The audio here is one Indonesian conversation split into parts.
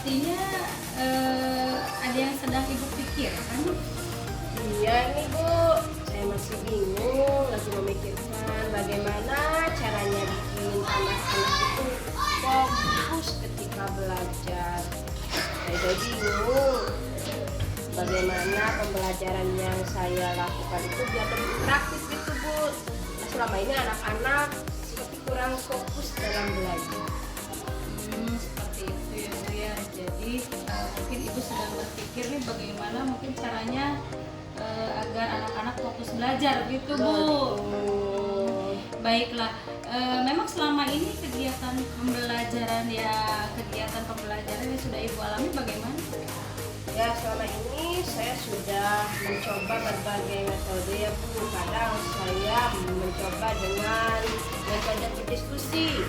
sepertinya ada yang sedang Ibu pikirkan. Iya nih Bu, saya masih bingung, lagi memikirkan bagaimana caranya bikin anak-anak itu fokus ketika belajar. Saya bingung bagaimana pembelajaran yang saya lakukan itu biar lebih praktis gitu Bu. Nah, selama ini anak-anak seperti kurang fokus dalam belajar. Seperti itu ya Bu ya. Jadi mungkin Ibu sedang berpikir nih bagaimana mungkin caranya agar anak-anak fokus belajar gitu Bu. Baiklah, memang selama ini kegiatan pembelajaran yang sudah Ibu alami bagaimana? Ya, selama ini saya sudah mencoba berbagai metode ya Bu. Kadang saya mencoba dengan metode berdiskusi,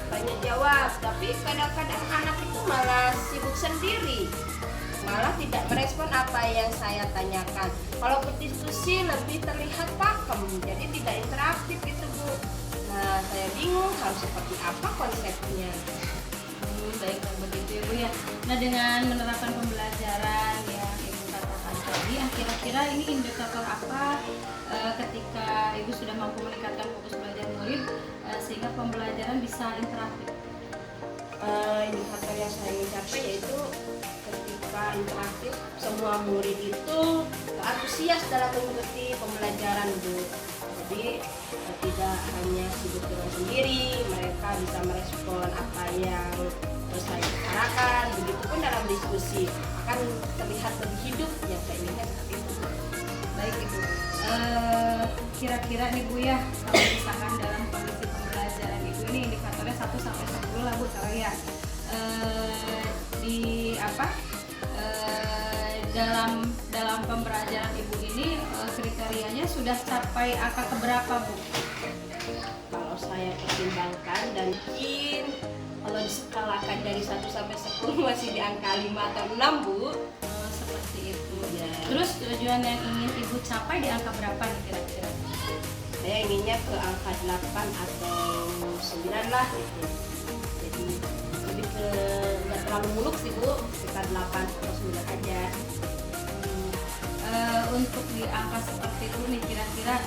tanya jawab, tapi kadang-kadang anak itu malah sibuk sendiri, malah tidak merespon apa yang saya tanyakan. Kalau berdiskusi lebih terlihat pakem, jadi tidak interaktif gitu Bu. Nah, saya bingung harus seperti apa konsepnya. Baiklah begitu ya Bu ya. Nah, dengan menerapkan pembelajaran yang Ibu katakan tadi, kira-kira ini indikator apa ketika Ibu sudah mampu meningkatkan fokus belajar murid sehingga pembelajaran bisa interaktif? Indikator yang saya ingin capai yaitu ketika interaktif semua murid itu antusias dalam mengikuti pembelajaran Bu. Jadi tidak hanya sibuk dengan sendiri, mereka bisa merespon apa yang saya utarakan. Begitupun dalam diskusi akan terlihat lebih hidup, yang saya inginkan seperti itu. Baik Ibu, kira-kira nih Bu ya, kalau misalkan dalam kondisi pembelajaran Ibu ini indikatornya 1 sampai 10 lah Bu saya. Dalam pembelajaran Ibu ini kriterianya sudah capai angka keberapa Bu? Kalau saya pertimbangkan dan mungkin kalau diskalakan dari 1 sampai 10 masih di angka 5 atau 6 Bu. Seperti itu Ya. Terus tujuan yang ingin Ibu capai di angka berapa nih kira-kira? Saya inginnya ke angka 8 atau 9 lah gitu. Jadi lebih ke nggak terlalu muluk sih Bu, sekitar 8 atau 9 aja. Untuk di angka seperti itu nih kira-kira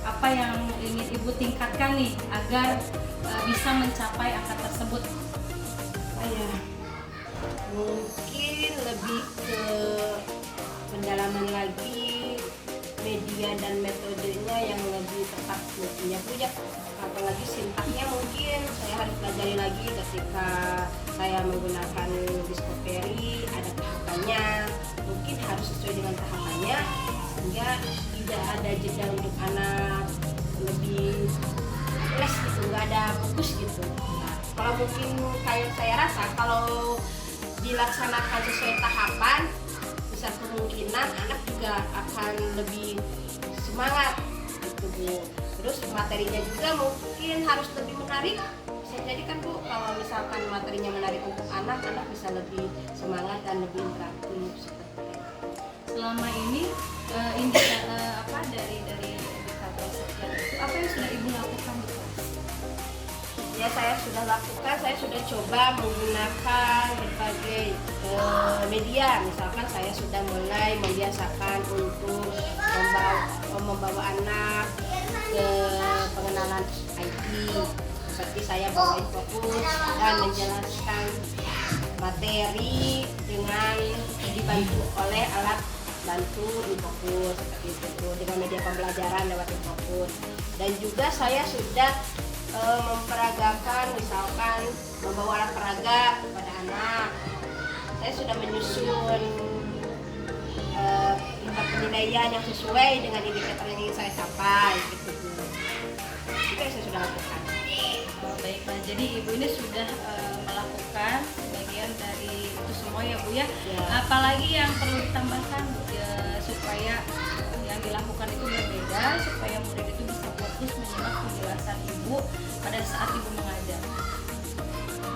apa yang ingin Ibu tingkatkan nih agar bisa mencapai angka tersebut? Mungkin lebih ke pendalaman lagi media dan metodenya yang lebih tepat mestinya Bu ya. Apalagi sintaknya mungkin saya harus pelajari lagi ketika saya menggunakan Discovery, ada tahapannya, mungkin harus sesuai dengan tahapannya sehingga tidak ada jeda untuk anak lebih les gitu, nggak ada fokus gitu. Nah, kalau mungkin kayak saya rasa kalau dilaksanakan sesuai tahapan, besar kemungkinan anak juga akan lebih semangat gitu Bu. Terus materinya juga mungkin harus lebih menarik. Bisa jadi kan Bu, kalau misalkan materinya menarik untuk anak bisa lebih semangat dan lebih interaktif seperti itu. Selama ini dari indikator sekian itu apa yang sudah Ibu lakukan di kelas? Ya, saya sudah lakukan, saya sudah coba menggunakan berbagai media. Misalkan saya sudah mulai membiasakan untuk membawa anak ke pengenalan IT, seperti saya bawain fokus dan menjelaskan materi dengan dibantu oleh alat bantu Infokus seperti itu, dengan media pembelajaran lewat Infokus. Dan juga saya sudah memperagakan, misalkan membawa alat peraga kepada anak. Saya sudah menyusun tingkat penilaian yang sesuai dengan indikator yang ingin saya capai gitu Bu. Itu yang saya sudah lakukan. Baiklah, jadi Ibu ini sudah melakukan sebagian dari itu semua ya Bu ya. Ya. Apalagi yang perlu ditambahkan supaya yang dilakukan itu berbeda, supaya murid itu bisa fokus menyimak penjelasan Ibu pada saat Ibu mengajar.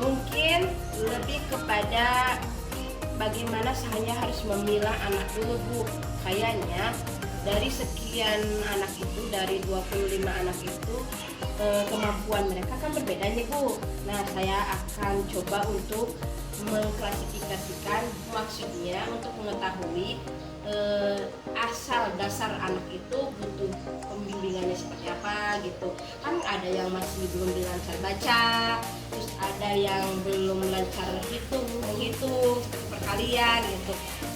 Mungkin lebih kepada bagaimana saya harus memilah anak dulu Bu. Kayaknya dari sekian anak itu, dari 25 anak itu kemampuan mereka kan berbeda nih Bu. Nah saya akan coba untuk mengklasifikasikan, maksudnya untuk mengetahui asal dasar anak itu butuh pembimbingannya seperti apa gitu. Kan ada yang masih belum lancar baca, terus ada yang belum lancar menghitung seperti perkalian gitu.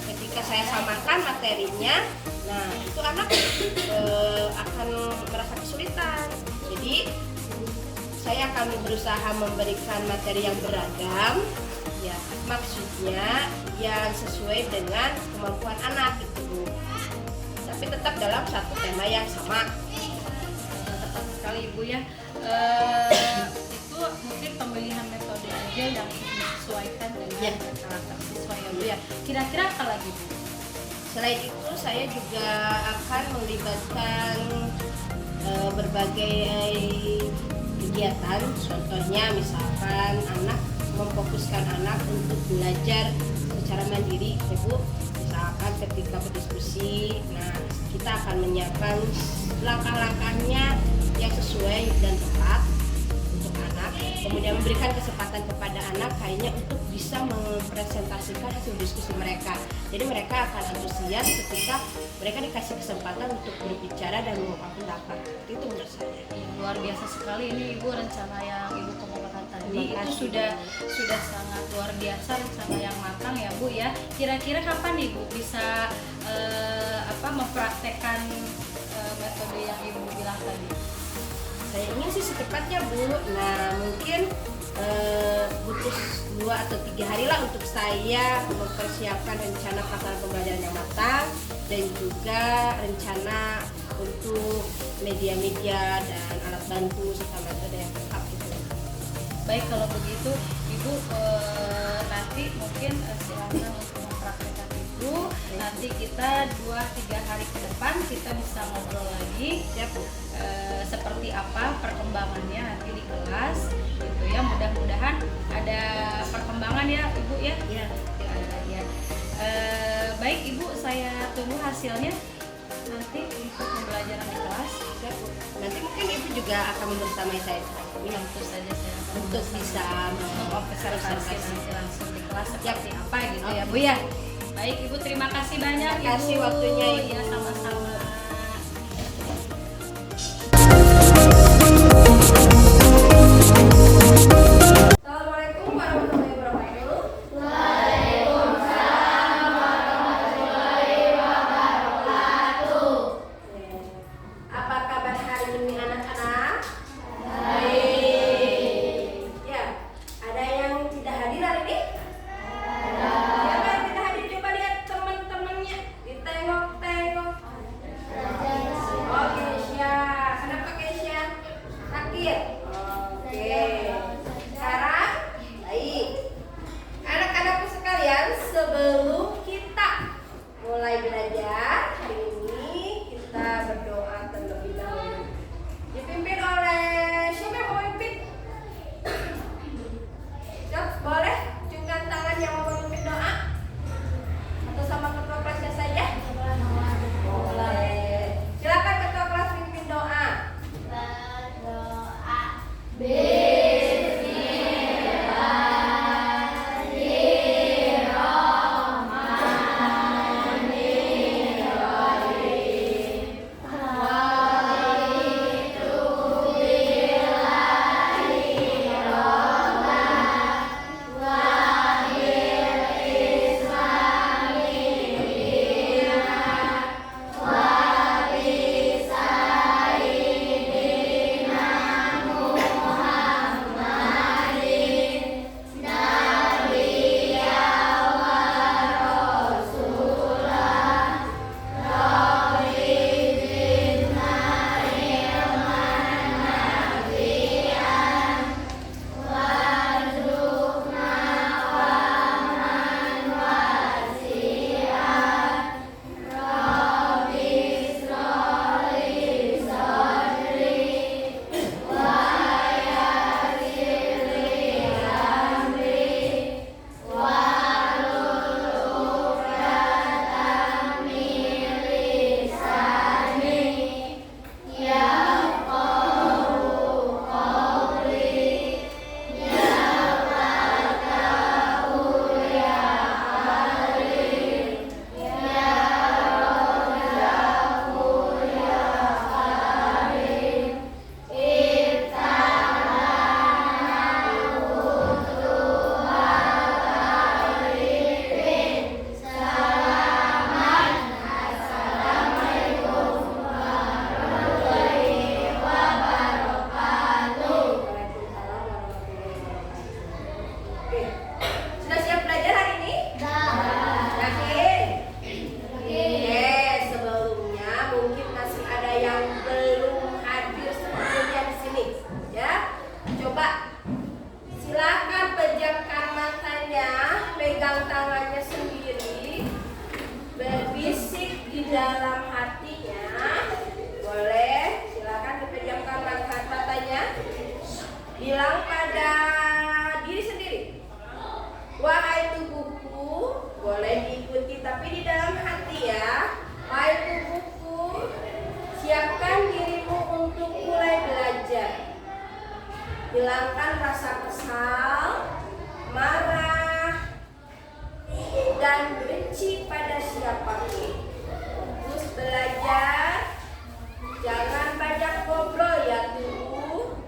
Ketika saya samakan materinya, nah itu anak akan merasa kesulitan. Jadi saya akan berusaha memberikan materi yang beragam, ya maksudnya yang sesuai dengan kemampuan anak gitu Bu. Tapi tetap dalam satu tema yang sama. Tepat sekali Ibu ya. Itu mungkin pemilihan metode aja yang disesuaikan dengan karakter siswa ya Bu ya. Kira-kira apa lagi Bu? Selain itu saya juga akan melibatkan berbagai kegiatan, contohnya misalkan memfokuskan anak untuk belajar secara mandiri ya Bu. Misalkan ketika berdiskusi, nah kita akan menyiapkan langkah-langkahnya yang sesuai dan tepat untuk anak, kemudian memberikan kesempatan kepada anak kayaknya untuk bisa mempresentasikan hasil diskusi mereka. Jadi mereka akan antusias ketika mereka dikasih kesempatan untuk berbicara dan mengungkapkan pendapat. Itu menurut saya. Luar biasa sekali ini Ibu, rencana yang Ibu kemukakan tadi Terima itu kasih, sudah sangat luar biasa, rencana yang matang ya Bu ya. Kira-kira kapan nih Bu bisa mempraktekkan metode yang Ibu bilang tadi? Saya ingin sih secepatnya Bu. Nah mungkin butuh 2 atau 3 hari lah untuk saya mempersiapkan rencana pelaksanaan pembelajaran yang matang dan juga rencana untuk media-media dan alat bantu serta metode yang tepat gitu. Baik, kalau begitu Ibu nanti mungkin silakan untuk mempraktekkan itu. Nanti kita 2-3 hari ke depan kita bisa ngobrol lagi Siap Bu. Seperti apa perkembangannya nanti di kelas gitu ya. Mudah-mudahan ada perkembangan ya Ibu ya. Ya. Ya. Baik Ibu, saya tunggu hasilnya nanti untuk pembelajaran di kelas. Siap Bu. Nanti mungkin Ibu juga akan membersamai saya. Ya, tentu saja saya akan Untuk bisa mengobservasi nanti langsung di kelas seperti apa gitu ya Bu Oke. ya. Baik Ibu, terima kasih banyak. Terima kasih Ibu. waktunya, Ibu. Ya, sama-sama. Assalamualaikum warahmatullahi wabarakatuh. Apa kabar hari ini anak-anak? Baik. Ya, ada yang tidak hadir hari ini? Siapa yang tidak hadir? Coba lihat teman-temannya, ditengok-tengok. Oke. Sudah siap belajar hari ini? Yakin? Oke, sebelumnya mungkin masih ada yang belum hadir sebelumnya di sini. Ya, coba silakan pejamkan matanya, pegang tangannya sendiri, berbisik di dalam hatinya. Boleh, silakan dipejamkan matanya. Bilang pada diri sendiri, wahai tubuhku, boleh diikuti tapi di dalam hati ya. Wahai tubuhku, siapkan dirimu untuk mulai belajar. Hilangkan rasa kesal, marah, dan benci pada siapapun. Terus belajar, jangan banyak ngobrol ya tubuh.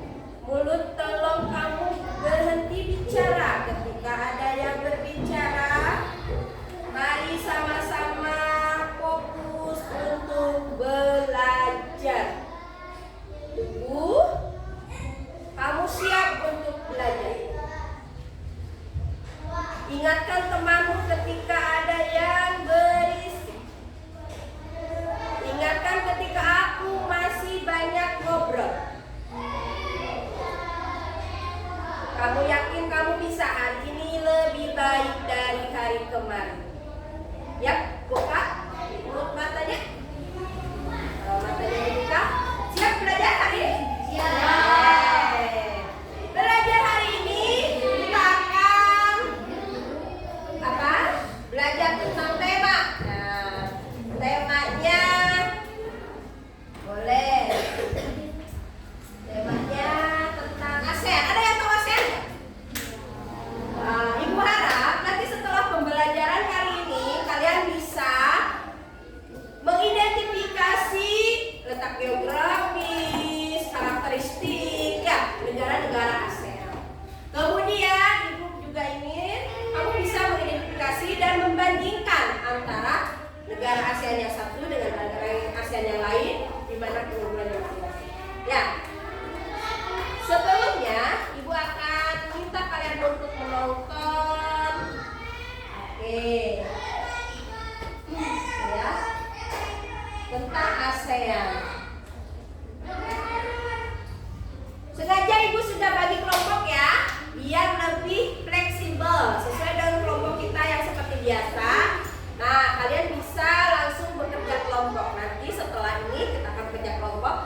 Mulut tolong kamu berhenti bicara ketika ada yang berbicara. Mari sama-sama fokus untuk belajar. Tubuh, kamu siap untuk belajar. Ingatkan temanmu ketika ada yang berisik. Ingatkan ketika aku masih banyak ngobrol. Kamu yakin kamu bisa hari ini lebih baik dari hari kemarin? Ya, buka mulut matanya. Kalau matanya dibuka, siap belajar hari ini? Siap. Belajar hari ini kita akan apa? Belajar tentang tema. Nah, temanya boleh. Temanya tentang ASEAN. Ada yang tahu ASEAN? Ibu harap nanti setelah pembelajaran kali ini kalian bisa mengidentifikasi letak geografis, karakteristik ya negara-negara ASEAN. Kemudian ibu juga ingin kamu bisa mengidentifikasi dan membandingkan antara negara ASEAN yang satu dengan negara ASEAN yang lain, di mana keunggulannya masing-masing. Ya. Sebelumnya, ibu akan minta kalian untuk menonton. Oke. Ya. Tentang ASEAN. Sengaja ibu sudah bagi kelompok ya, biar lebih fleksibel sesuai dengan kelompok kita yang seperti biasa. Nah, kalian bisa langsung bekerja kelompok. Nanti setelah ini kita akan bekerja kelompok.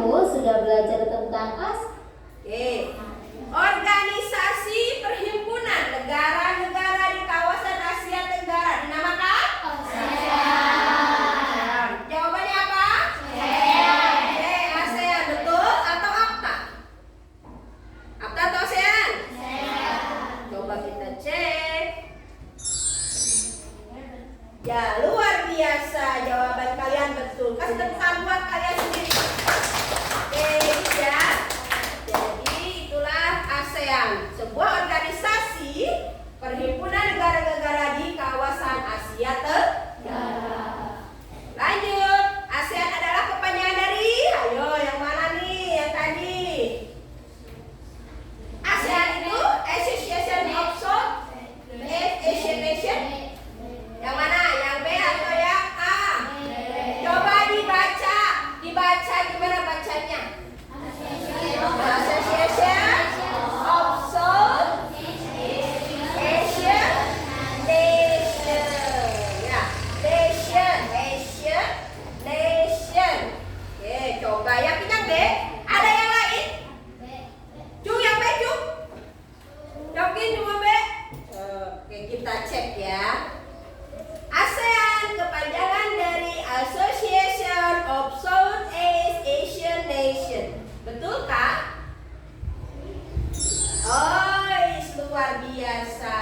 kamu sudah belajar tentang Oke. Organisasi Perhimpunan Negara-Negara di Kawasan Asia Tenggara dinamakan? ASEAN. Jawabannya apa? ASEAN, betul atau APTA? APTA atau ASEAN? Coba kita cek. Ya, luar biasa jawaban kalian betul. Kasih tepuk tangan buat kalian sendiri. Oke, ya. Jadi itulah ASEAN, sebuah organisasi perhimpunan negara-negara di kawasan Asia Tenggara. Lanjut, ASEAN adalah kepanjangan dari, ayo yang mana nih yang tadi? ASEAN itu Association of Southeast Asian Nation. Yang mana? Yang B atau yang A? Coba dibaca gimana bacanya? Association of Southeast Asian Nation. Ya, nation. Oke, coba yakin yang B? Ada yang lain? Yang B, Yakin cuma B? Oke, kita cek ya. ASEAN kepanjangan dari Association of Southeast Asian Nation. Betul kah? Oh, luar biasa.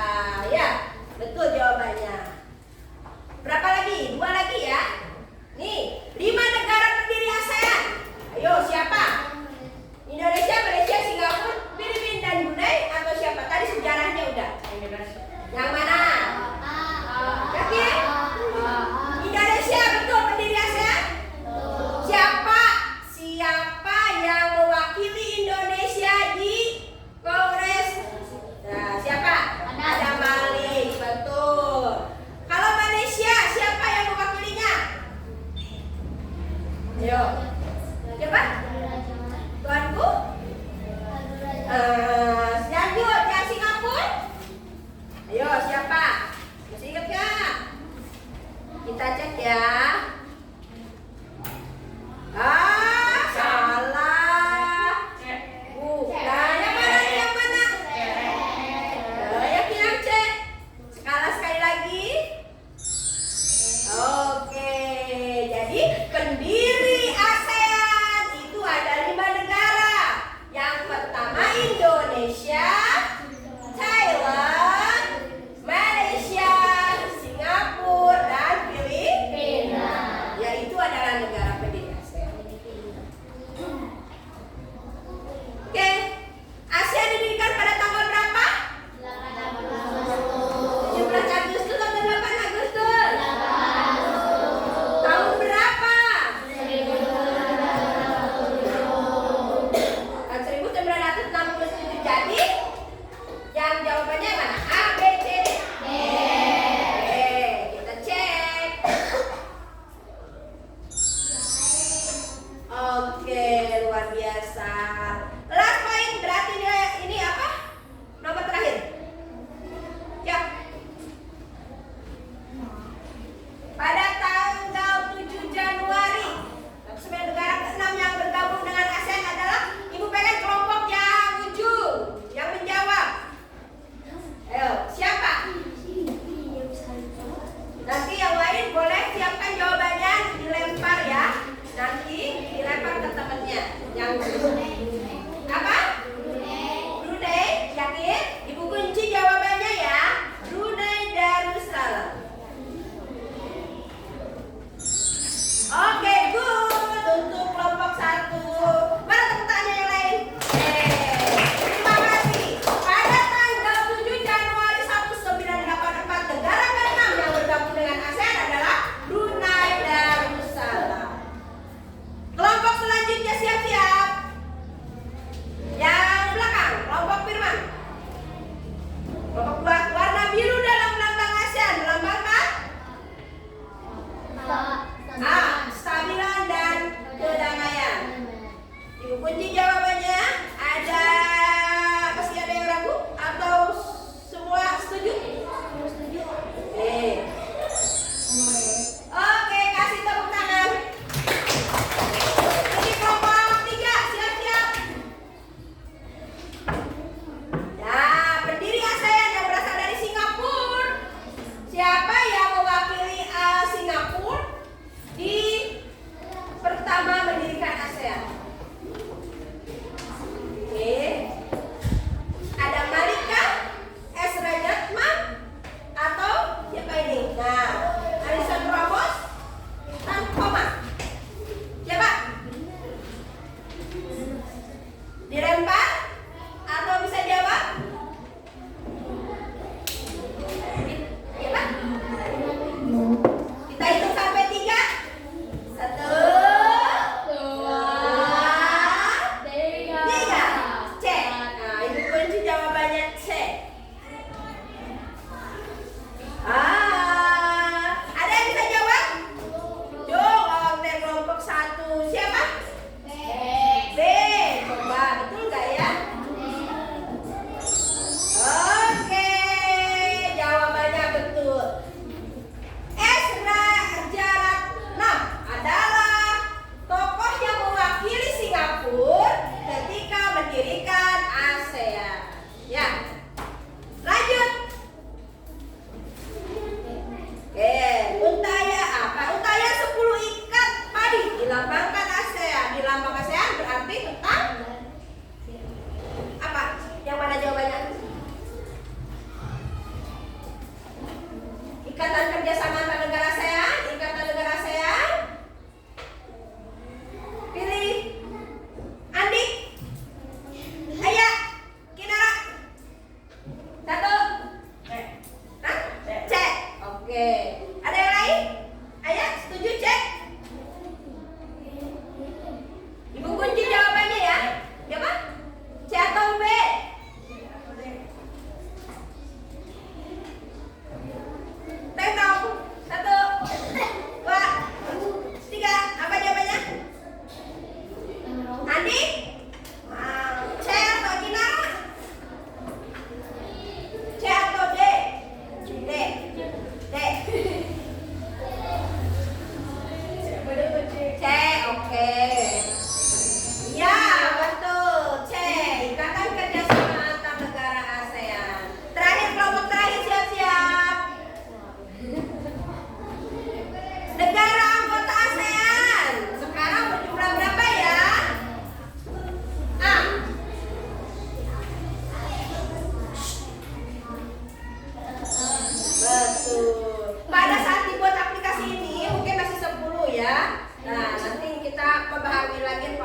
Ya, betul jawabannya. Berapa lagi? 2 lagi ya. Nih, 5 negara pendiri ASEAN. Ayo, siapa? Indonesia, Malaysia, Singapura, Filipina, dan Brunei, atau siapa? Tadi sejarahnya udah. Yang mana? Yakin? Indonesia betul pendiri ASEAN? Siapa yang mewakili Indonesia di Kongres? Nah, siapa? Ada Malik, betul. Kalau Malaysia, siapa yang mewakilinya? Ayo. Siapa? Tuanku? Lanjut, yang Singapura? Ayo, siapa? Masih ingat gak? Kita cek ya. Salah. Bukan. Yang mana? Yakin yang cek? Sekali lagi. Oke, jadi pendiri ASEAN itu ada 5 negara. Yang pertama Indonesia, Thailand, Malaysia, Singapura, dan Filipina.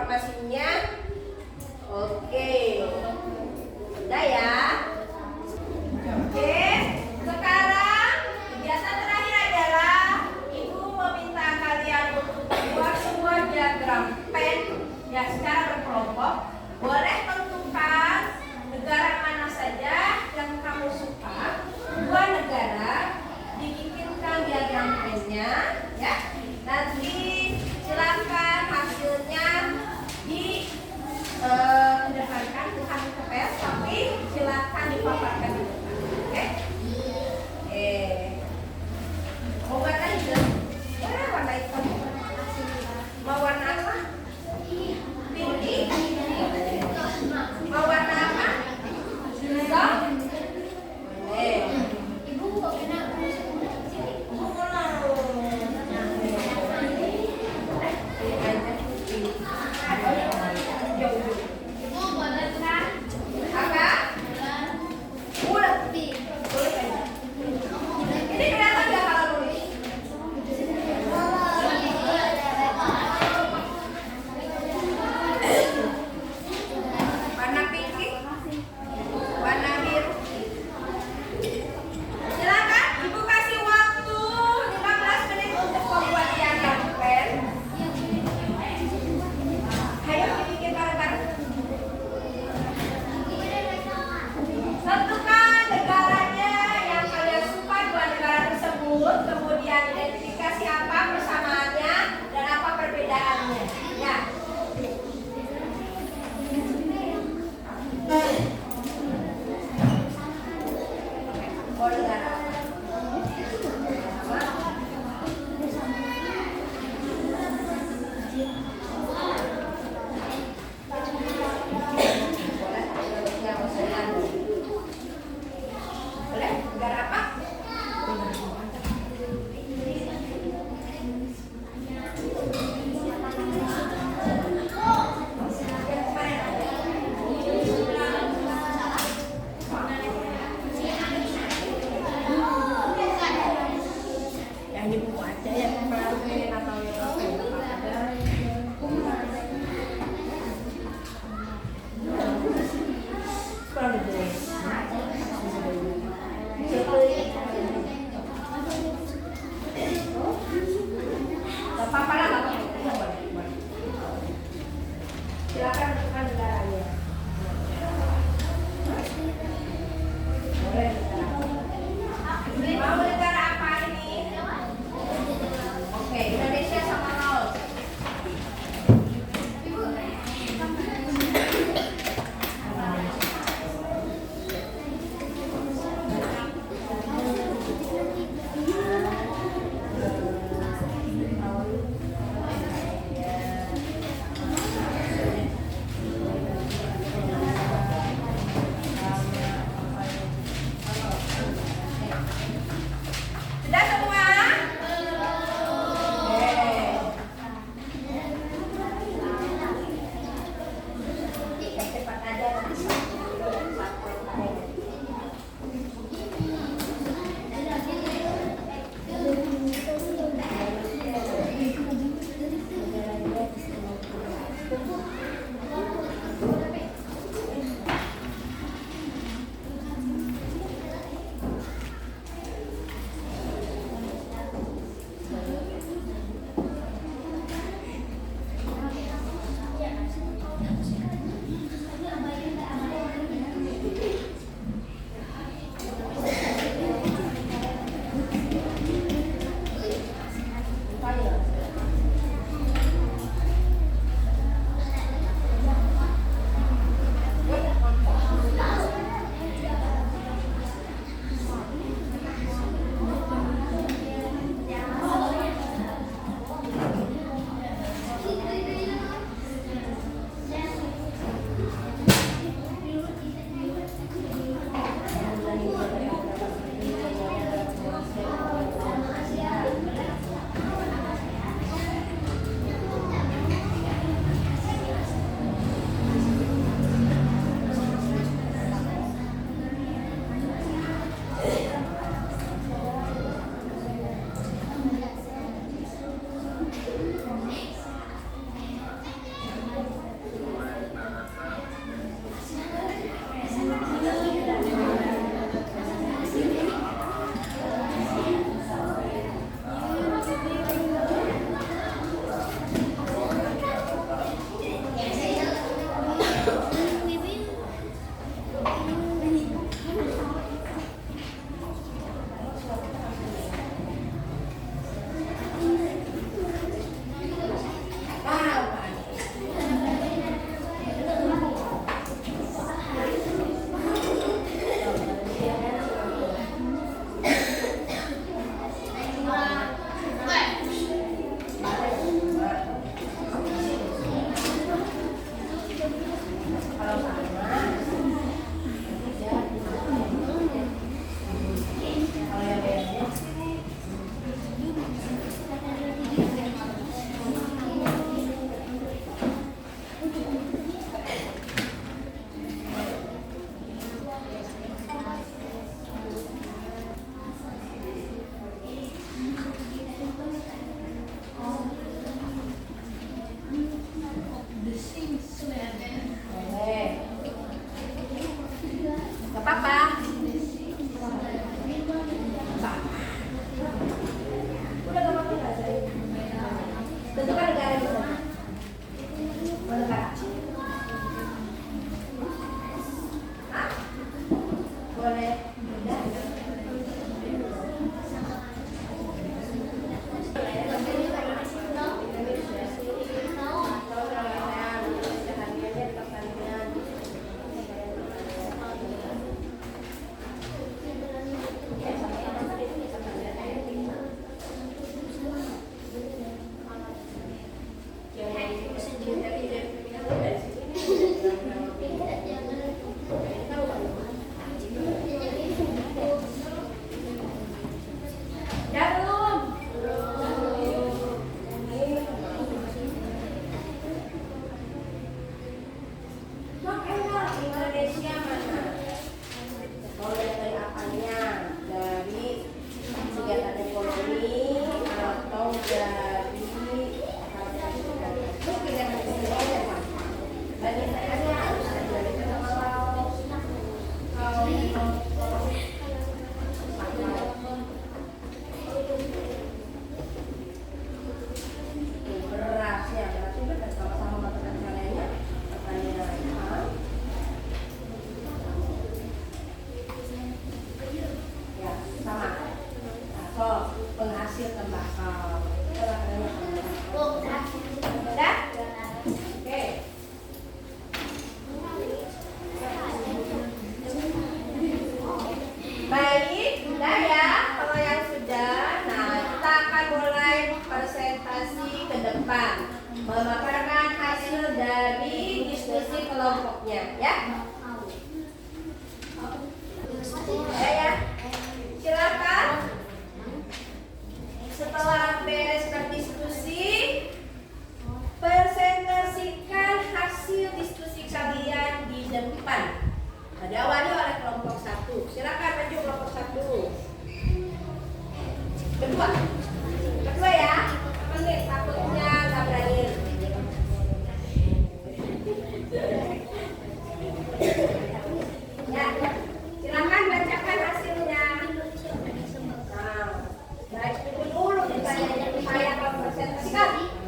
informasinya? Oke. Udah ya. Oke. Sekarang kegiatan terakhir adalah Ibu meminta kalian untuk buat sebuah diagram pen ya secara berkelompok. Boleh tentukan negara mana saja yang kamu suka. 2 negara, dibikinkan diagram pennya ya. Nanti silakan hasilnya di kedepankan bukan ke pers tapi silakan dipaparkan di depan. Oke? Mau warna hijau? Boleh warna hitam. Mau warna apa? Pink. Mau warna apa? Hijau? Boleh. Ibu kok kena Indonesia mana? Mau dari apanya? Dari kegiatan ekonomi atau dari kegiatan ekonomi yang mana? Bagi saya harus dari berasnya berarti benar sama-sama mata pencariannya pertanyaan ya sama atau penghasil tembakau udah oke baik udah ya kalau yang sudah nah kita akan mulai presentasi ke depan memaparkan hasil dari diskusi kelompoknya ya ya silakan setelah beres berdiskusi presentasikan hasil diskusi kalian di depan. Diawali oleh kelompok 1. Silakan maju kelompok 1. Kedua ya. Menit takutnya nggak berani. Ya, silakan bacakan hasilnya. Nah, baik dulu ditanya supaya kamu presentasikan.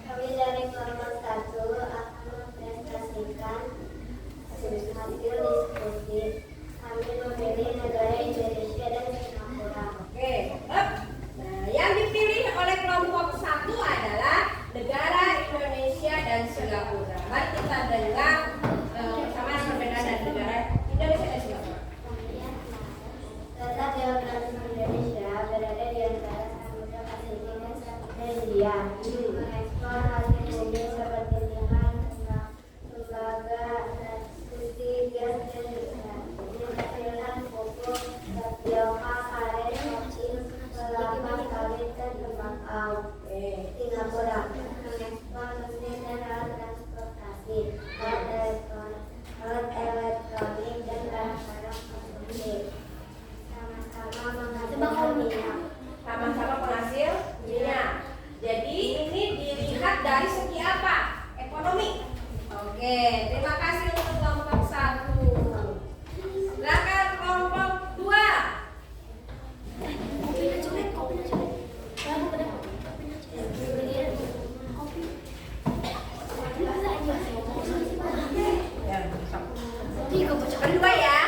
Kami dari kelompok 1 akan mempresentasikan hasil diskusi. Kami memilih negara Indonesia dan Singapura. Oke, nah yang dipilih oleh kelompok 1 adalah negara Indonesia dan Singapura. Mari kita dengar sama perbedaan dari negara Indonesia dan Singapura. Letak geografis Indonesia berada di antara Samudra Pasifik dan Samudra Hindia. Mengekspor hasil bumi seperti timah, tembaga, susi, gas, dan ikan. Menghasilkan pupuk, tapioka, aren, kopi, kelapa sawit, dan tembakau. Singapura mengekspor mesin dan alat transportasi, alat elektronik, dan barang-barang konsumsi. Sama-sama penghasil minyak. Jadi ini dilihat dari segi apa? Ekonomi. Oke, terima kasih untuk kelompok 1. Silakan kelompok 2. Kedua ya.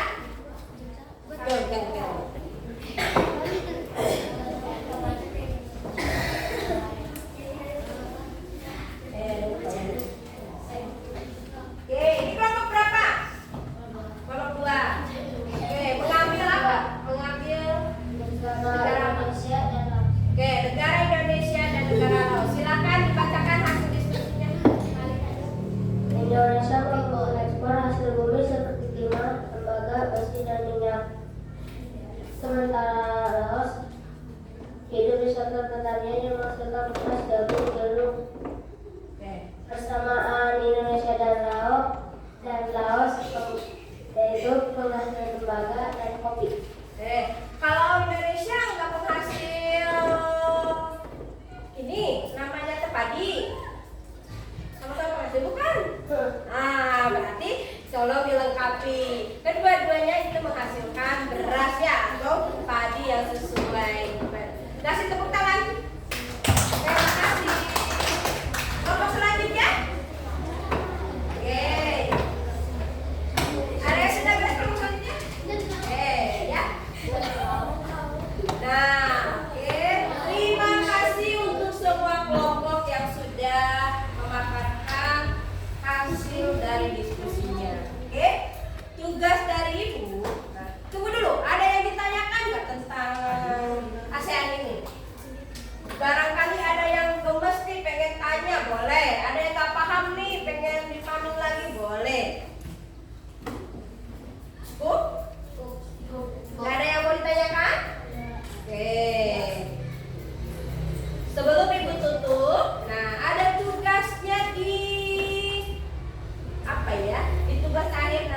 Oke, ini kelompok berapa? Kelompok 2. Oke, mengambil apa? Mengambil negara Indonesia dan Laos. Oke, negara Indonesia dan negara Laos. Silakan dibacakan hasil diskusinya. Indonesia mengekspor hasil bumi seperti timah, tembaga, besi, dan minyak. Sementara Laos hidup di sektor pertanian yang menghasilkan beras, jagung, jeruk. Oke. Persamaan Indonesia dan Laos yaitu penghasil tembaga dan kopi. Oke, kalau Indonesia nggak penghasil ini namanya terpadi. Sama-sama penghasil bukan? Berarti tolong dilengkapi. Kedua-duanya itu menghasilkan beras ya atau padi yang sesuai. Kasih tepuk tangan. Terima kasih. Kelompok selanjutnya. Oke. Ada yang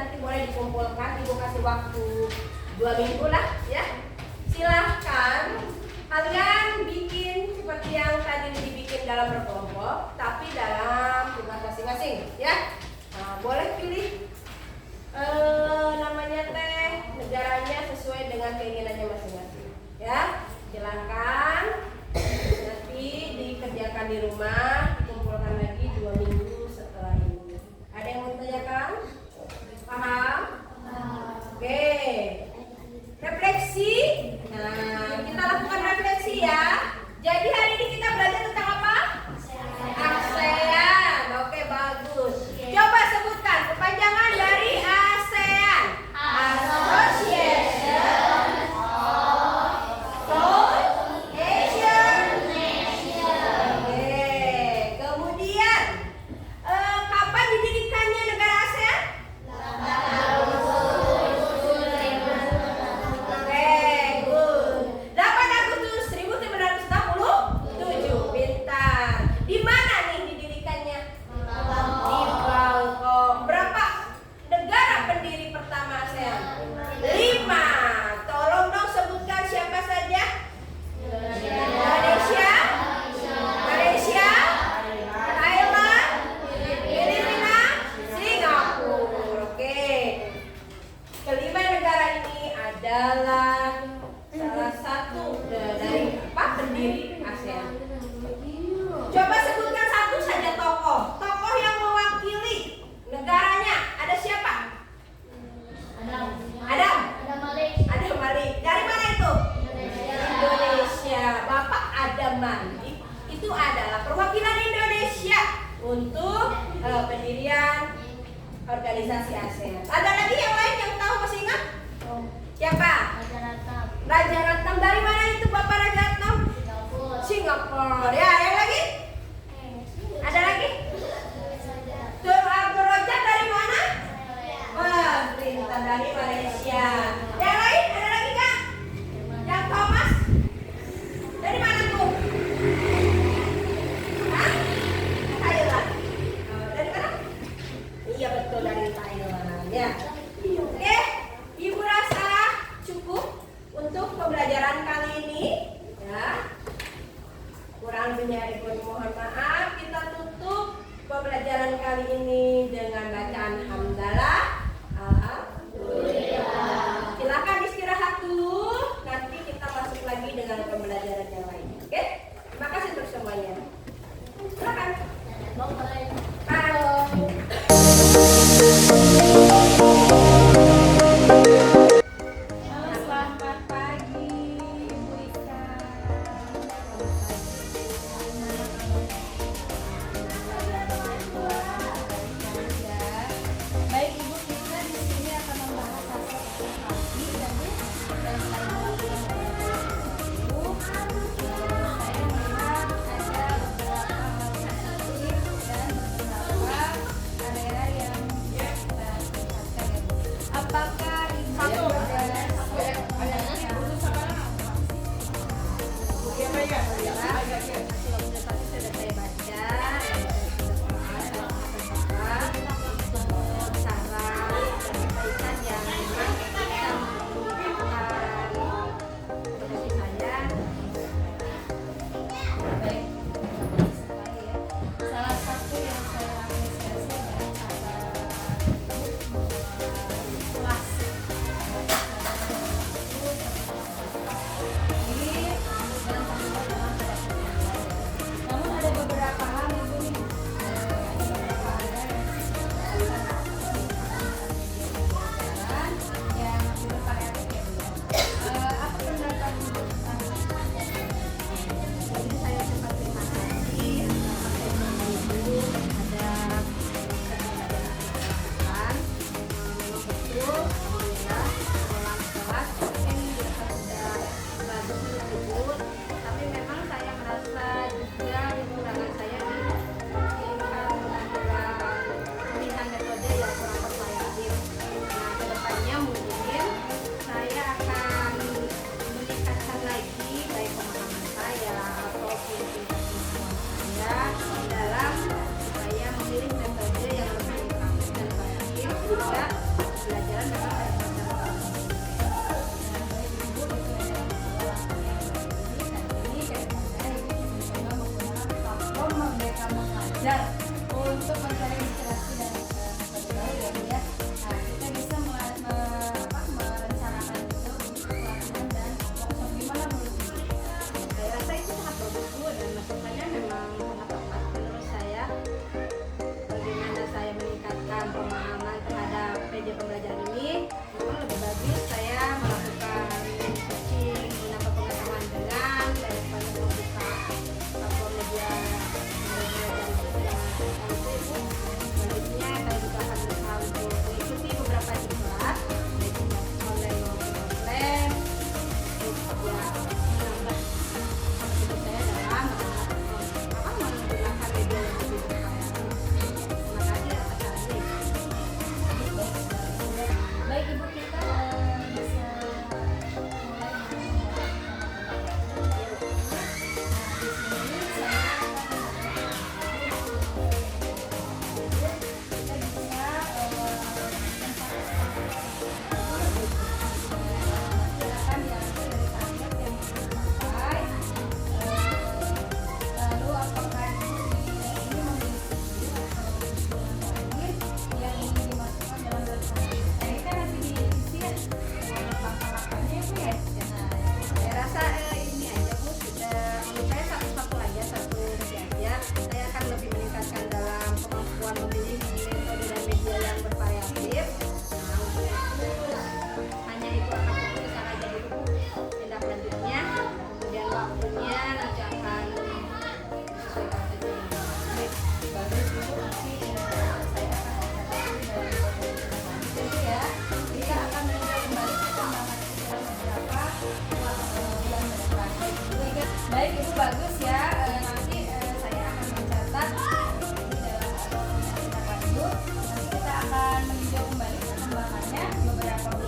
nanti boleh dikumpulkan. Ibu kasih waktu 2 minggu lah ya. Silahkan kalian bikin seperti yang tadi dibikin dalam berkelompok, tapi dalam tugas masing-masing ya. Nah, boleh pilih namanya teh negaranya sesuai dengan keinginannya masing-masing ya. Silahkan nanti dikerjakan di rumah, dikumpulkan lagi 2 minggu setelah ini. Ada yang mau ditanyakan? Paham? Oke. Refleksi. Nah, kita lakukan refleksi ya. Jadi hari ini kita belajar tentang apa? ASEAN. Oke, bagus. Coba sebutkan kepanjangan dari ASEAN. Association of South Asian Nations. Oke. Kemudian kapan didirikannya negara ASEAN? Oke, good. 8 Agustus 1567. Pintar. Di mana nih didirikannya? Di Bangkok. Berapa negara pendiri pertama ASEAN? 5. Tolong dong sebutkan siapa saja. Indonesia, Malaysia, Thailand, Filipina, Singapura. Oke. Kelima negara ini adalah salah satu dari pendiri ASEAN. Coba sebutkan satu saja tokoh yang mewakili negaranya. Ada siapa? Adam. Adam Malik. Dari mana itu? Indonesia. Bapak Adam Malik itu adalah perwakilan Indonesia untuk pendirian organisasi ASEAN. Ada lagi yang lain yang tahu, masih ingat? Siapa? Raja Ratnam. Dari mana itu Bapak Raja Ratnam? Singapura. Ya, yang lagi? Ada lagi? Tun Abdul Rojak dari mana? Wah, Perintah dari Malaysia. Yang lain? Ada lagi Kak? Yang Thomas? Dari mana tuh? Hah? Thailand. Dari mana? Iya betul, dari Thailand ya. Oke, Ibu rasa cukup untuk pembelajaran kali ini ya. Kurang lebihnya Ibu mohon maaf. Kita tutup pembelajaran kali ini dengan bacaan hamdalah. Alhamdulillah. Silakan istirahat dulu. Nanti kita masuk lagi dengan pembelajaran yang lain. Oke? Terima kasih untuk semuanya. Silakan. Selamat pagi, Ibu Ika. Baik Ibu, kita di sini akan membahas hasil observasi dan selain melakukan Ibu, saya melihat ada beberapa hal positif dan beberapa area yang kita tingkatkan ya Bu. Apakah Ibu hasil observasi sudah saya baca, salah satu yang saya apresiasi adalah kelas pembelajaran memang ada persyaratan. Untuk mencari inspirasi dan baru ya Bu ya. Nah, kita bisa merencanakan juga untuk pelatihan dan workshop. Gimana menurut Ibu? Saya rasa itu sangat bagus Bu, dan masukannya memang sangat tepat menurut saya. Bagaimana saya meningkatkan pemahaman terhadap media pembelajaran ini, memang lebih bagus saya melakukan searching, menambah pengetahuan dengan banyak membuka platform media belajar itu dengan itu. Selanjutnya saya juga akan berusaha untuk mengikuti beberapa kelas baik online maupun offline untuk ya menambah kapasitas saya dalam menggunakan media yang lebih bervariasi. Terima kasih atas sarannya. Baik Ibu, kita bisa mulai lalu apakah ini memiliki yang ingin dimasukkan dalam rencana? Nah, ini kan nanti diisi ya langkah-langkahnya Bu ya. Saya rasa ini aja Bu, sudah menurut saya satu aja, satu aja. Saya akan lebih meningkatkan dalam kemampuan memilih metode dan media yang bervariatif. Nah, untuk itu hanya itu akan fokus ke aja dulu Bu. Tindak lanjutnya, kemudian waktunya nanti akan disesuaikan saja. Baik, bagus Ibu, nanti saya akan catat dari itu ya. Kita akan meninjau kembali perkembangan pikiran beberapa bulan ke depan. Baik Ibu, bagus ya. Nanti saya akan mencatat di dalam tindak lanjut. Nanti kita akan meninjau kembali perkembangannya beberapa bulan